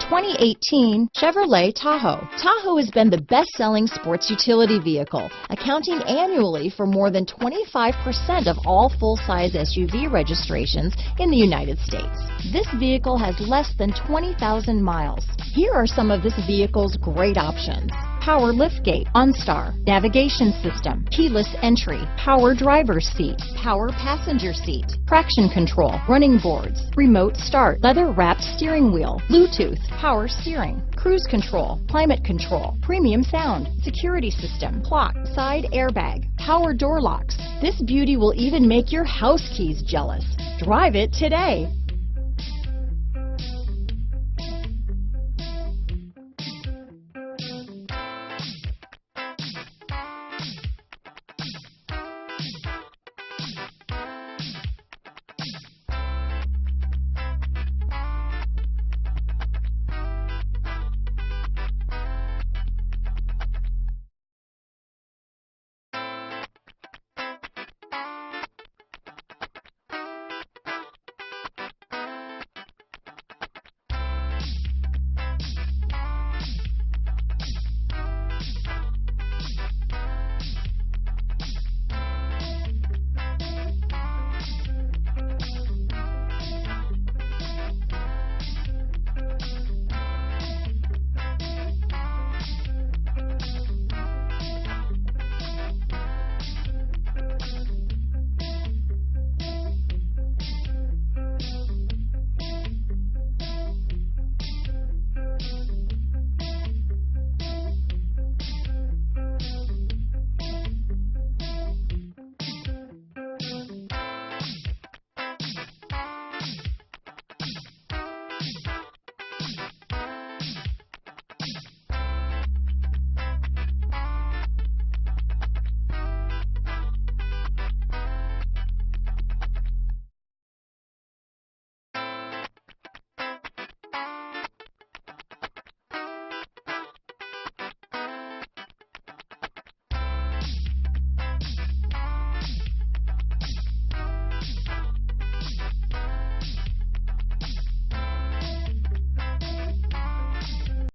2018 Chevrolet Tahoe. Tahoe has been the best-selling sports utility vehicle, accounting annually for more than 25% of all full-size SUV registrations in the United States. This vehicle has less than 20,000 miles. Here are some of this vehicle's great options: power liftgate, ONSTAR, navigation system, keyless entry, power driver's seat, power passenger seat, traction control, running boards, remote start, leather-wrapped steering wheel, Bluetooth, power steering, cruise control, climate control, premium sound, security system, clock, side airbag, power door locks. This beauty will even make your house keys jealous. Drive it today.